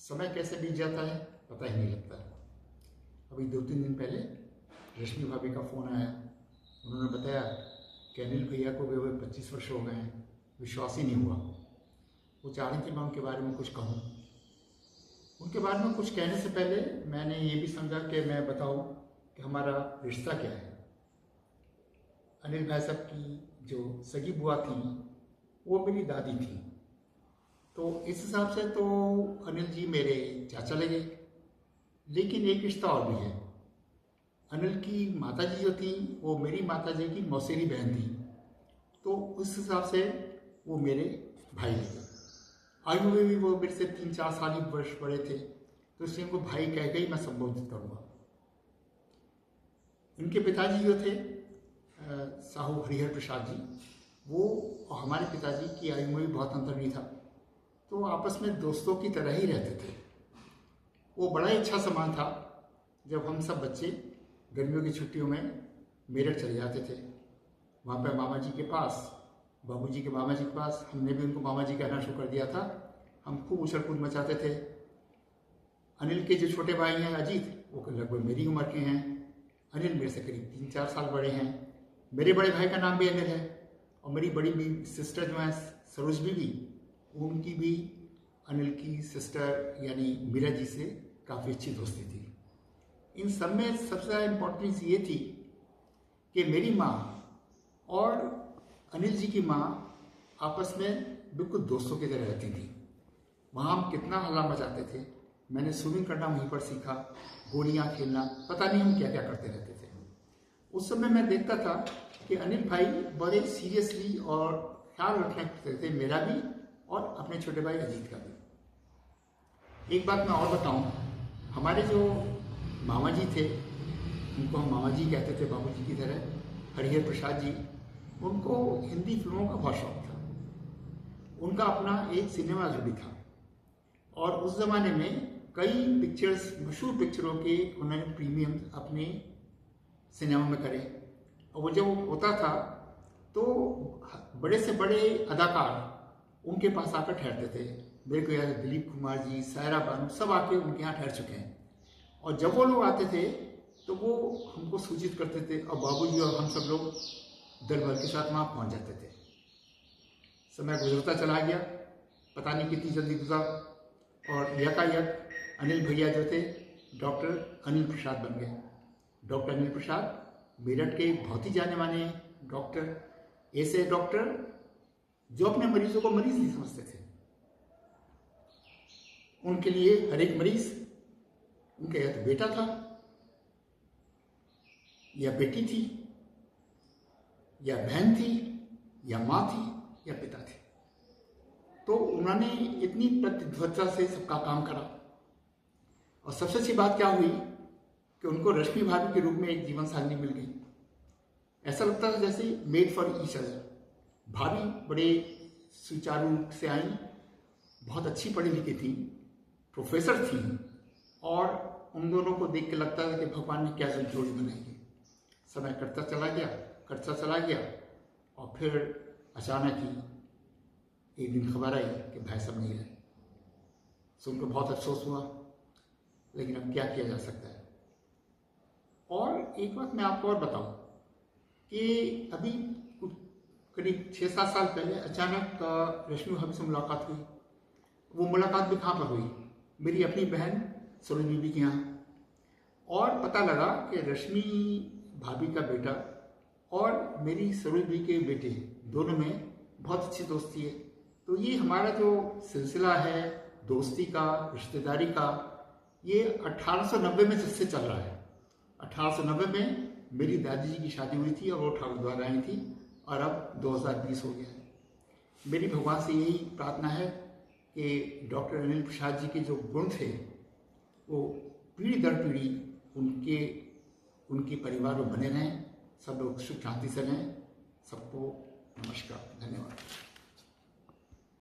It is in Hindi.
समय कैसे बीत जाता है पता ही नहीं लगता। अभी 2-3 दिन पहले रश्मि भाभी का फ़ोन आया। उन्होंने बताया कि अनिल भैया को गए हुए 25 वर्ष हो गए हैं, विश्वास ही नहीं हुआ। वो चाह रही थी मैं उनके बारे में कुछ कहूँ। उनके बारे में कुछ कहने से पहले मैंने ये भी समझा कि मैं बताऊँ कि हमारा रिश्ता क्या है। अनिल भाई साहब की जो सगी बुआ थी वो मेरी दादी थी, तो इस हिसाब से तो अनिल जी मेरे चाचा लगे। लेकिन एक रिश्ता और भी है। अनिल की माताजी जो थी वो मेरी माताजी की मौसेरी बहन थी, तो उस हिसाब से वो मेरे भाई लगे। आयु में भी वो मेरे से 3-4 साल ही वर्ष बड़े थे, तो इसलिए उनको भाई कह के ही मैं संबोधित करूँगा। उनके पिताजी जो थे साहू हरिहर प्रसाद जी, वो और हमारे पिताजी की आयु में भी बहुत अंतर नहीं था, तो आपस में दोस्तों की तरह ही रहते थे। वो बड़ा ही अच्छा सामान था जब हम सब बच्चे गर्मियों की छुट्टियों में मेरठ चले जाते थे। वहाँ पर मामा जी के पास, बाबूजी के मामा जी के पास, हमने भी उनको मामा जी कहना शुरू कर दिया था। हम खूब उछल कूद मचाते थे। अनिल के जो छोटे भाई हैं अजीत, वो लगभग मेरी उम्र के हैं। अनिल मेरे से करीब 3-4 साल बड़े हैं। मेरे बड़े भाई का नाम भी अनिल है, और मेरी बड़ी सिस्टर जो है सरोज बीबी, उनकी भी अनिल की सिस्टर यानी मीरा जी से काफ़ी अच्छी दोस्ती थी। इन सब में सबसे ज़्यादा इम्पोर्टेंस ये थी कि मेरी माँ और अनिल जी की माँ आपस में बिल्कुल दोस्तों की तरह रहती थी। वहाँ हम कितना हल्ला मचाते थे। मैंने स्विमिंग करना वहीं पर सीखा, गोलियाँ खेलना, पता नहीं हम क्या क्या करते रहते थे। उस समय मैं देखता था कि अनिल भाई बड़े सीरियसली और ख्याल रखते थे, मेरा भी और अपने छोटे भाई अजीत का भी। एक बात मैं और बताऊं, हमारे जो मामा जी थे, उनको हम मामा जी कहते थे बाबूजी की तरह, हरिहर प्रसाद जी, उनको हिंदी फिल्मों का बहुत शौक था। उनका अपना एक सिनेमा घर भी था, और उस ज़माने में कई पिक्चर्स, मशहूर पिक्चरों के उन्होंने प्रीमियम अपने सिनेमा में करे। और वो जब होता था तो बड़े से बड़े अदाकार उनके पास आकर ठहरते थे। मेरे को याद है दिलीप कुमार जी, सायरा बानू, सब आके उनके यहाँ ठहर चुके हैं। और जब वो लोग आते थे तो वो हमको सूचित करते थे, और बाबूजी और हम सब लोग दल भर के साथ वहाँ पहुँच जाते थे। समय गुजरता चला गया, पता नहीं कितनी जल्दी गुजरा, और यकायक अनिल भैया जो थे डॉक्टर अनिल प्रसाद बन गए। डॉक्टर अनिल प्रसाद मेरठ के बहुत ही जाने माने डॉक्टर, ऐसे डॉक्टर जो अपने मरीजों को मरीज नहीं समझते थे। उनके लिए हर एक मरीज उनका या तो बेटा था, या बेटी थी, या बहन थी, या माँ थी, या पिता थे। तो उन्होंने इतनी प्रतिबद्धता से सबका काम करा। और सबसे अच्छी बात क्या हुई कि उनको रश्मि भाभी के रूप में एक जीवन साथी मिल गई। ऐसा लगता था जैसे मेड फॉर ईच अदर। भाभी बड़े सुचारू रूप से आई, बहुत अच्छी पढ़ी लिखी थी, प्रोफेसर थी, और उन दोनों को देख के लगता था कि भगवान ने क्या जोड़ी बनाई है। समय करता चला गया, और फिर अचानक ही एक दिन खबर आई कि भाई साहब नहीं रहे। सुनकर बहुत अफसोस हुआ, लेकिन अब क्या किया जा सकता है। और एक बात मैं आपको और बताऊं कि अभी करीब 6-7 साल पहले अचानक रश्मि भाभी से मुलाकात हुई। वो मुलाकात भी कहाँ पर हुई? मेरी अपनी बहन सरोज बीबी के यहाँ। और पता लगा कि रश्मि भाभी का बेटा और मेरी सरोज बीबी के बेटे दोनों में बहुत अच्छी दोस्ती है। तो ये हमारा जो सिलसिला है दोस्ती का, रिश्तेदारी का, ये 1890 में जिससे चल रहा है। 1890 में मेरी दादी जी की शादी हुई थी और वो ठाकुर द्वारा आई थी, और अब 2020 हो गया है। मेरी भगवान से यही प्रार्थना है कि डॉक्टर अनिल प्रसाद जी के जो गुण थे वो पीढ़ी दर पीढ़ी उनके परिवार में बने रहें। सब लोग सुख शांति से रहें। सबको नमस्कार, धन्यवाद।